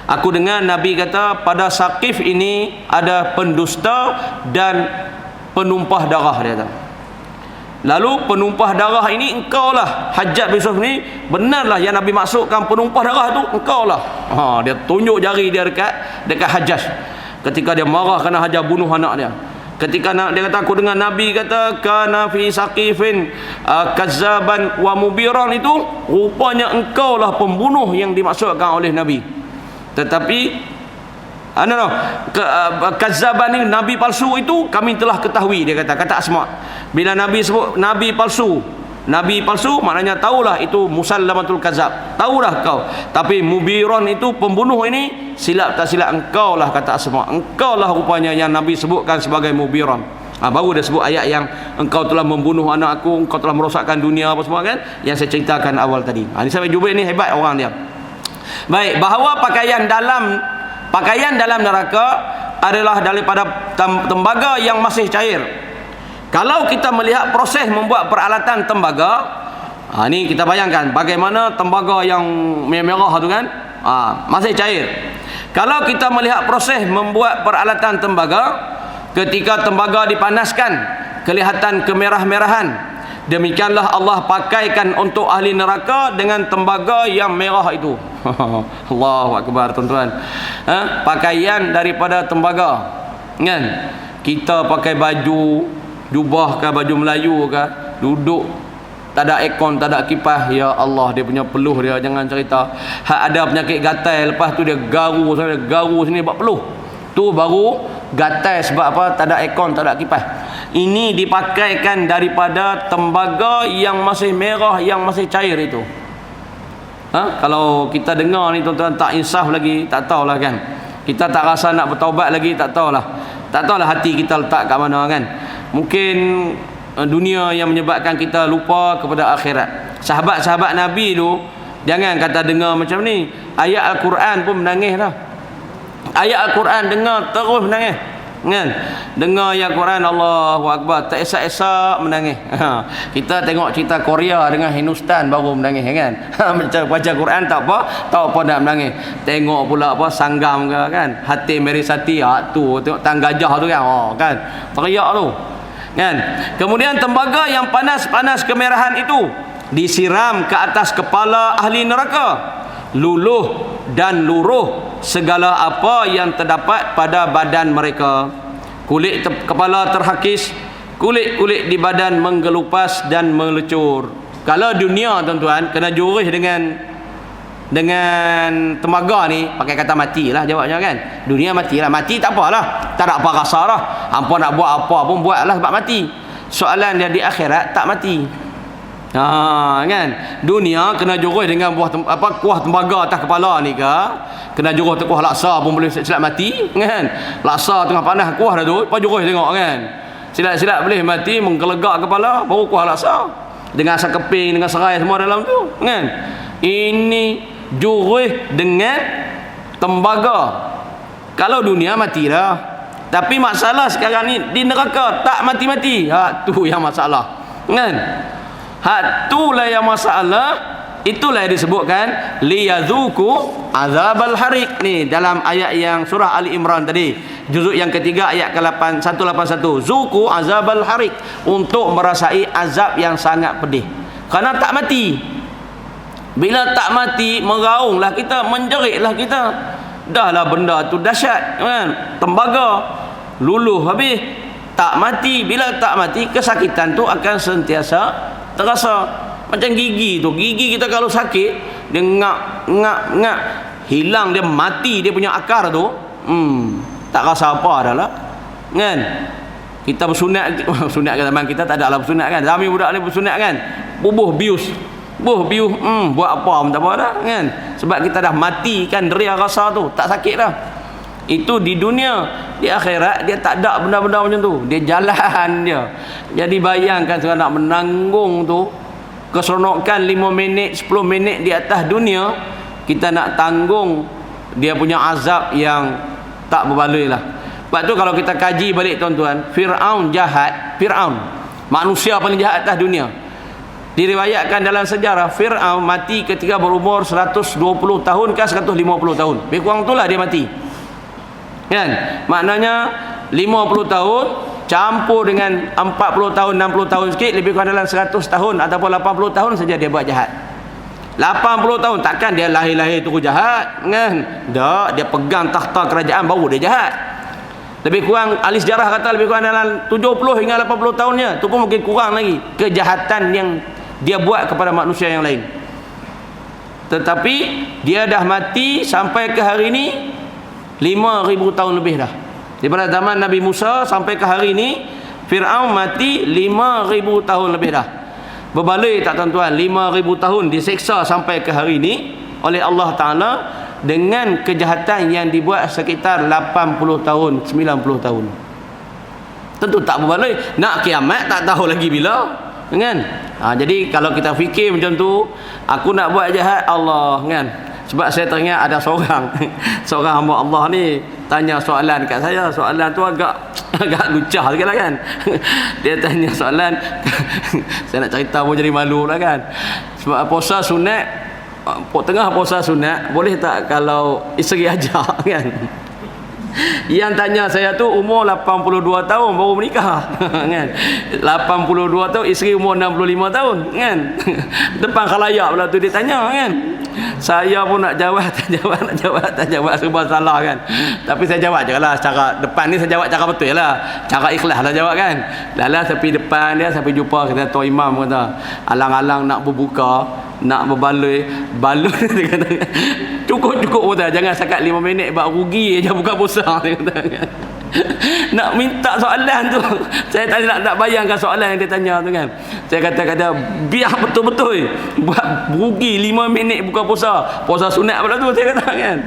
[SPEAKER 1] Aku dengar Nabi kata pada Saqif ini ada pendusta dan penumpah darah, dia kata. Lalu penumpah darah ini engkau lah Hajjaj bin Yusuf ni, benarlah yang Nabi maksudkan penumpah darah tu engkau lah. Dia tunjuk jari dia dekat Hajjaj ketika dia marah kerana Hajjaj bunuh anak dia. Ketika dia kata aku dengar Nabi kata kana fi saqifin kazzaban wa mubiran, itu rupanya engkau lah pembunuh yang dimaksudkan oleh Nabi. Tetapi kazzaban ni Nabi palsu, itu kami telah ketahui, dia kata Asma. Bila Nabi sebut Nabi palsu maknanya tahulah itu musallamatul kazab, tahulah kau. Tapi mubiran itu pembunuh ini, silap tak silap engkau lah, kata Asma. Engkau lah rupanya yang Nabi sebutkan sebagai mubiran. Baru dia sebut ayat yang engkau telah membunuh anak aku, engkau telah merosakkan dunia apa semua kan, yang saya ceritakan awal tadi. Ini sampai Jubair ni hebat orang dia. Baik, bahawa pakaian dalam neraka adalah daripada tembaga yang masih cair. Kalau kita melihat proses membuat peralatan tembaga, ni kita bayangkan bagaimana tembaga yang merah tu kan, masih cair. Kalau kita melihat proses membuat peralatan tembaga, ketika tembaga dipanaskan kelihatan kemerah-merahan. Demikianlah Allah pakaikan untuk ahli neraka dengan tembaga yang merah itu. Allahu Akbar tuan-tuan. Pakaian daripada tembaga. Kan? Kita pakai baju jubah ke, baju Melayu ke, duduk tak ada aircon, tak ada kipas, ya Allah, dia punya peluh dia jangan cerita. Hak ada penyakit gatal, lepas tu dia garu sini buat peluh. Tu baru gatal sebab apa? Tak ada aircon, tak ada kipas. Ini dipakaikan daripada tembaga yang masih merah, yang masih cair itu. Kalau kita dengar ni tuan-tuan, tak insaf lagi, tak tahulah kan. Kita tak rasa nak bertaubat lagi, tak tahulah. Tak tahulah hati kita letak kat mana kan. Mungkin dunia yang menyebabkan kita lupa kepada akhirat. Sahabat-sahabat Nabi tu jangan kata dengar macam ni, ayat Al-Quran pun menangis dah. Ayat Al-Quran dengar terus menangis kan. Dengar ayat Al-Quran, Allahu Akbar, tak esak-esak menangis. Kita tengok cerita Korea dengan Hindustan baru menangis kan. Baca Quran tak apa nak menangis. Tengok pula apa Sanggam ke kan, Hati Merisati tu, tengok tang gajah tu kan, kan teriak tu kan. Kemudian tembaga yang panas-panas kemerahan itu disiram ke atas kepala ahli neraka, luluh dan luruh segala apa yang terdapat pada badan mereka. Kulit kepala terhakis, kulit-kulit di badan menggelupas dan melecur. Kalau dunia tuan-tuan kena jurih dengan tembaga ni, pakai kata matilah jawabnya kan. Dunia matilah, mati tak apalah, tak ada apa rasa lah. Hampa nak buat apa pun buatlah sebab mati. Soalan dia di akhirat tak mati. Kan. Dunia kena juruh dengan kuah tembaga atas kepala ni ke, kena juruh kuah laksa pun boleh silap mati kan. Laksa tengah panas kuah dah tu, lepas juruh tengok kan. Silap-silap boleh mati, menggelegak kepala, baru kuah laksa. Dengan asam keping, dengan serai semua dalam tu kan. Ini juruh dengan tembaga. Kalau dunia mati dah, tapi masalah sekarang ni di neraka tak mati-mati. Tu yang masalah kan. Itulah yang masalah. Itulah yang disebutkan liyadzuku azabal harik ni dalam ayat yang surah Ali Imran tadi, juzuk yang ketiga ayat ke-181. Zuku azabal harik, untuk merasai azab yang sangat pedih kerana tak mati. Bila tak mati, meraunglah kita, menjeritlah kita. Dahlah benda tu dahsyat kan. Tembaga, luluh habis, tak mati. Bila tak mati, kesakitan tu akan sentiasa terasa. Macam gigi tu, gigi kita kalau sakit, dia ngak, hilang, dia mati dia punya akar tu, tak rasa apa dah lah kan. Kita bersunat sunat kan, zaman kita tak ada lah bersunat kan. Zaman budak ni bersunat kan, bubuh bius, buat apa pun tak apa dah kan. Sebab kita dah mati kan, deria rasa tu, tak sakit dah. Itu di dunia. Di akhirat dia tak ada benda-benda macam tu, dia jalan dia. Jadi bayangkan sekarang nak menanggung tu, keseronokan 5 minit 10 minit di atas dunia, kita nak tanggung dia punya azab yang tak berbaloi lah. Sebab tu kalau kita kaji balik tuan-tuan, Fir'aun jahat. Fir'aun manusia paling jahat atas dunia. Diriwayatkan dalam sejarah, Fir'aun mati ketika berumur 120 tahun ke 150 tahun, lebih kurang itulah dia mati kan. Maknanya 50 tahun campur dengan 40 tahun 60 tahun sikit, lebih kurang dalam 100 tahun ataupun 80 tahun saja dia buat jahat. 80 tahun takkan dia lahir-lahir terus jahat kan. Tak, dia pegang takhta kerajaan baru dia jahat. Lebih kurang ahli sejarah kata lebih kurang dalam 70 hingga 80 tahunnya, tu pun mungkin kurang lagi kejahatan yang dia buat kepada manusia yang lain. Tetapi dia dah mati sampai ke hari ini 5,000 tahun lebih dah. Daripada zaman Nabi Musa sampai ke hari ini, Fir'aun mati 5,000 tahun lebih dah. Berbaloi tak tuan-tuan? 5,000 tahun diseksa sampai ke hari ini oleh Allah Ta'ala dengan kejahatan yang dibuat sekitar 80 tahun 90 tahun. Tentu tak berbaloi. Nak kiamat tak tahu lagi bila kan. Jadi kalau kita fikir macam tu, aku nak buat jahat Allah kan. Sebab saya teringat ada seorang hamba Allah ni tanya soalan kat saya. Soalan tu agak lucah sikit lah kan. Dia tanya soalan saya nak cerita pun jadi malu lah kan. Sebab puasa sunat, tengah puasa sunat, boleh tak kalau isteri ajak kan? Yang tanya saya tu umur 82 tahun baru menikah kan. 82 tahun, isteri umur 65 tahun kan. Depan khalayak pula tu dia tanya kan. Saya pun nak jawab, tak jawab serba salah kan. Tapi saya jawab je lah secara depan ni, saya jawab cara betul lah. Cara ikhlas lah jawab kan. Lala sampai depan dia, sampai jumpa kata Tuan Imam kata, alang-alang nak berbuka, nak berbaloi, baloi dia kata. Cukup kata, jangan sekat 5 minit bak rugi je buka puasa dia kata kan. Nak minta soalan tu, saya tak nak bayangkan soalan yang dia tanya tu kan. Saya kata biar betul-betul buat rugi 5 minit buka puasa sunat pula tu, saya kata kan.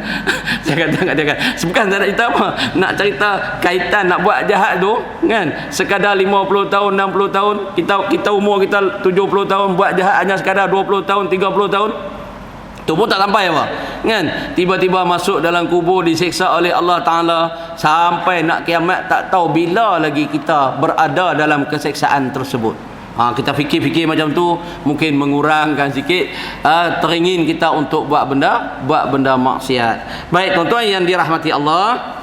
[SPEAKER 1] Saya kata kat dia kan, bukan saya nak cerita apa, nak cerita kaitan nak buat jahat tu kan. Sekadar 50 tahun 60 tahun, kita umur kita 70 tahun buat jahat hanya sekadar 20 tahun 30 tahun, tu pun tak sampai apa kan. Tiba-tiba masuk dalam kubur disiksa oleh Allah Ta'ala sampai nak kiamat, tak tahu bila lagi kita berada dalam keseksaan tersebut. Kita fikir-fikir macam tu mungkin mengurangkan sikit teringin kita untuk buat benda maksiat. Baik tuan-tuan yang dirahmati Allah,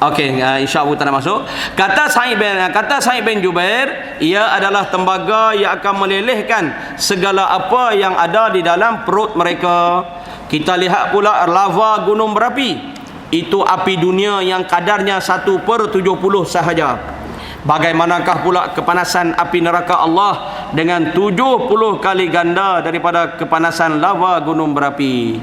[SPEAKER 1] okey, insya-Allah kita nak masuk. Kata Sa'id bin Jubair, ia adalah tembaga yang akan melelehkan segala apa yang ada di dalam perut mereka. Kita lihat pula lava gunung berapi. Itu api dunia yang kadarnya 1/70 sahaja. Bagaimanakah pula kepanasan api neraka Allah dengan 70 kali ganda daripada kepanasan lava gunung berapi.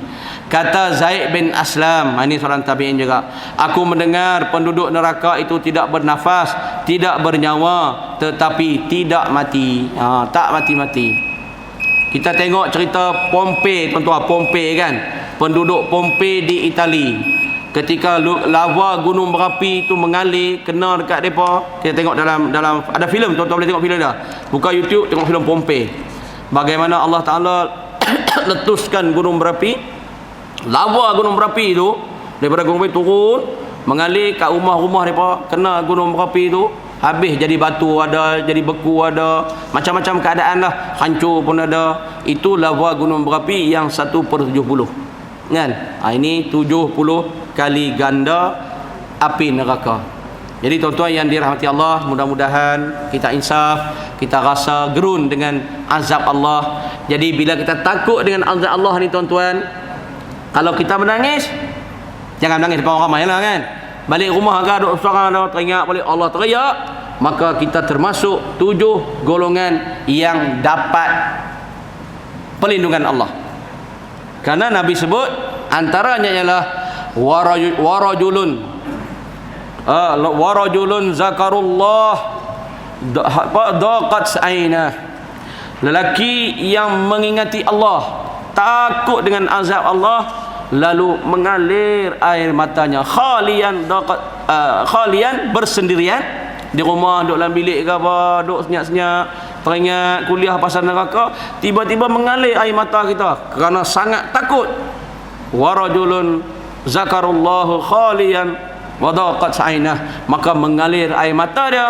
[SPEAKER 1] Kata Zaid bin Aslam, ini seorang tabi'in juga, aku mendengar penduduk neraka itu tidak bernafas, tidak bernyawa, tetapi tidak mati. Tak mati-mati. Kita tengok cerita Pompei, tuan-tuan, Pompei kan, penduduk Pompei di Itali. Ketika lava gunung berapi itu mengalir kena dekat depa, kita tengok dalam ada filem, tuan-tuan boleh tengok filem dah. Buka YouTube, tengok filem Pompei. Bagaimana Allah Taala letuskan gunung berapi, lava gunung berapi itu daripada gunung berapi turun mengalir kat rumah-rumah depa, kena gunung berapi itu habis jadi batu ada, jadi beku ada, macam-macam keadaan lah, hancur pun ada. Itu lava gunung berapi yang 1/70 kan. Ini 70 kali ganda api neraka. Jadi tuan-tuan yang dirahmati Allah, mudah-mudahan kita insaf, kita rasa gerun dengan azab Allah. Jadi bila kita takut dengan azab Allah ni tuan-tuan, kalau kita menangis, jangan menangis depan orang ramai lah kan. Balik rumah agak duduk seorang ada teringat balik Allah teriak, maka kita termasuk 7 golongan yang dapat perlindungan Allah. Karena Nabi sebut antaranya ialah warajulun zakarullah daqat aina, lelaki yang mengingati Allah, takut dengan azab Allah, lalu mengalir air matanya, khalian bersendirian di rumah, duduk dalam bilik ke apa, duduk senyap-senyap, teringat kuliah pasal neraka, tiba-tiba mengalir air mata kita kerana sangat takut. Warajulun zakarullahu khalian wa daqat ainah, maka mengalir air mata dia.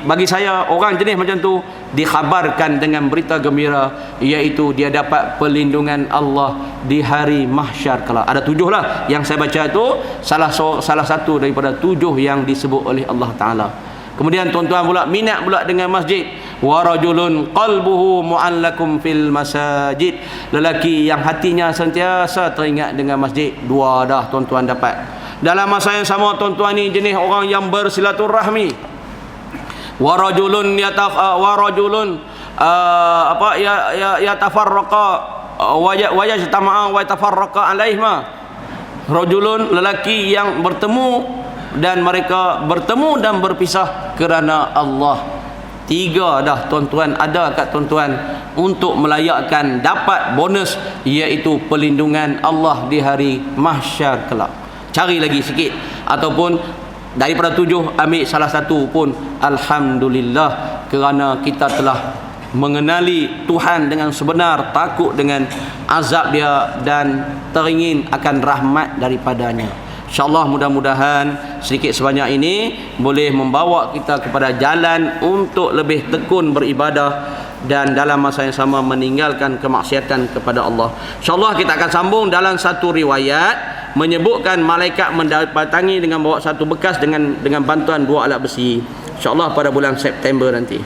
[SPEAKER 1] Bagi saya orang jenis macam tu dikhabarkan dengan berita gembira, iaitu dia dapat perlindungan Allah di hari mahsyar kelak. Ada 7 lah yang saya baca tu, salah satu daripada 7 yang disebut oleh Allah Ta'ala. Kemudian tuan-tuan pula minat pula dengan masjid. Warajulun qalbuhu mu'allakum fil masajid, lelaki yang hatinya sentiasa teringat dengan masjid. 2 dah tuan-tuan dapat. Dalam masa yang sama tuan-tuan ni jenis orang yang bersilaturahmi. Warajulun yatafarraqa wa yajtama'a wa yatafarraqa alaihima. Rajulun, lelaki yang bertemu dan mereka bertemu dan berpisah kerana Allah. 3 dah tuan-tuan ada kat tuan-tuan untuk melayakkan dapat bonus, iaitu perlindungan Allah di hari mahsyar kelak. Cari lagi sikit ataupun daripada 7 ambil salah satu pun alhamdulillah, kerana kita telah mengenali Tuhan dengan sebenar, takut dengan azab dia dan teringin akan rahmat daripadanya. InsyaAllah mudah-mudahan sedikit sebanyak ini boleh membawa kita kepada jalan untuk lebih tekun beribadah dan dalam masa yang sama meninggalkan kemaksiatan kepada Allah. InsyaAllah kita akan sambung dalam satu riwayat menyebutkan malaikat mendatangi dengan bawa satu bekas dengan bantuan 2 alat besi. InsyaAllah pada bulan September nanti.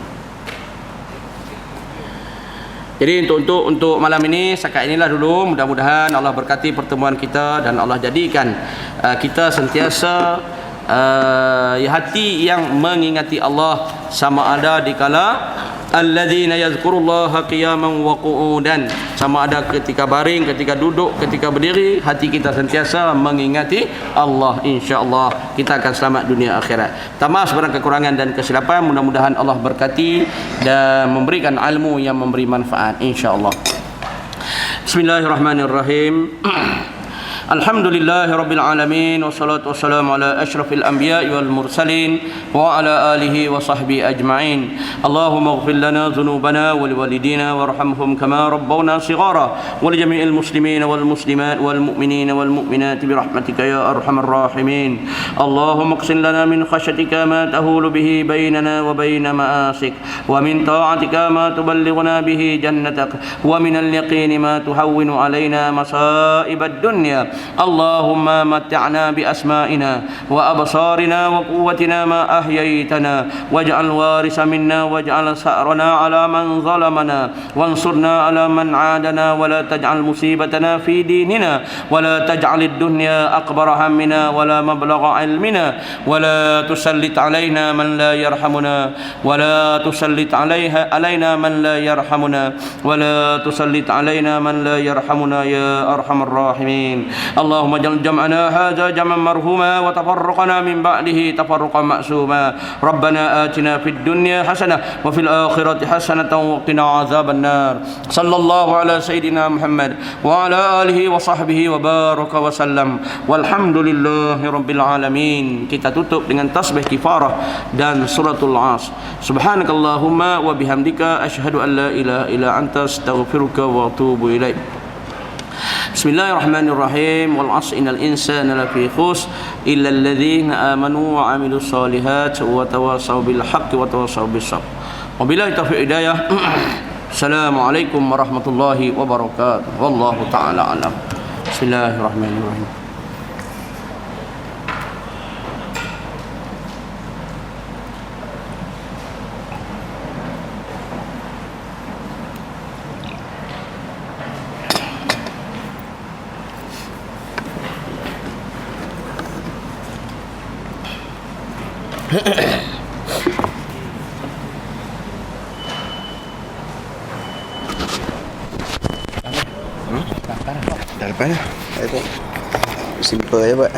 [SPEAKER 1] Jadi untuk malam ini setakat inilah dulu. Mudah-mudahan Allah berkati pertemuan kita dan Allah jadikan kita sentiasa hati yang mengingati Allah, sama ada dikala alladzina yadhkurullaha qiyaman wa qu'udan, sama ada ketika baring, ketika duduk, ketika berdiri, hati kita sentiasa mengingati Allah. InsyaAllah kita akan selamat dunia akhirat. Maaf sebarang kekurangan dan kesilapan, mudah-mudahan Allah berkati dan memberikan ilmu yang memberi manfaat, insyaAllah. Bismillahirrahmanirrahim. Alhamdulillahi Rabbil Alamin, wassalatu wassalamu ala ashrafil anbiya'i wal mursalin wa ala alihi wa sahbihi ajma'in. Allahumma ighfir lana dhunubana wa liwalidina warhamhum kama rabbawna shighara, wa li jami'il muslimina wal muslimat wal mu'minina wal mu'minat bi rahmatika ya arhamar rahimin. Allahumma qsim lana min khashyatika ma tahulu bihi bainana wa bain ma'asik, wa min ta'atika ma tuballighuna bihi jannatak, wa min al-yaqini ma tuhawwinu alaina masa'ib ad-dunya. اللهم متعنا بأسمائنا وأبصارنا وقوتنا ما أحييتنا، واجعل الوارث منا، واجعل ثأرنا على من ظلمنا، وانصرنا على من عادنا، ولا تجعل مصيبتنا في ديننا، ولا تجعل الدنيا أكبر همنا ولا مبلغ علمنا، ولا تسلط علينا من لا يرحمنا، ولا تسلط علينا من لا يرحمنا، ولا تسلط علينا من لا يرحمنا يا أرحم الراحمين. اللهم اجعل جمعنا هذا جمعا مرحوما، وتفرقنا من بعده تفرقا معصوما. ربنا آتنا في الدنيا حسنة وفي الآخرة حسنة وقنا عذاب النار. صلى الله على سيدنا محمد وعلى آله وصحبه وبارك وسلم. والحمد لله رب العالمين. Kita tutup dengan tasbih kifarah dan suratul As. Subhanakallahumma wa bihamdika asyhadu an la ilaha illa anta astaghfiruka wa atubu ilaik. Bismillahirrahmanirrahim. Wal 'asri innal insana lafi khusr illa alladhina amanu wa 'amilus solihat wa tawassaw bil haqqi wa tawassaw bis sabr. Wabillahi taufiq hidayah. Assalamualaikum warahmatullahi wabarakatuh. Wallahu taala alam. Bismillahirrahmanirrahim.
[SPEAKER 2] Dah lepas dah. Simple je buat.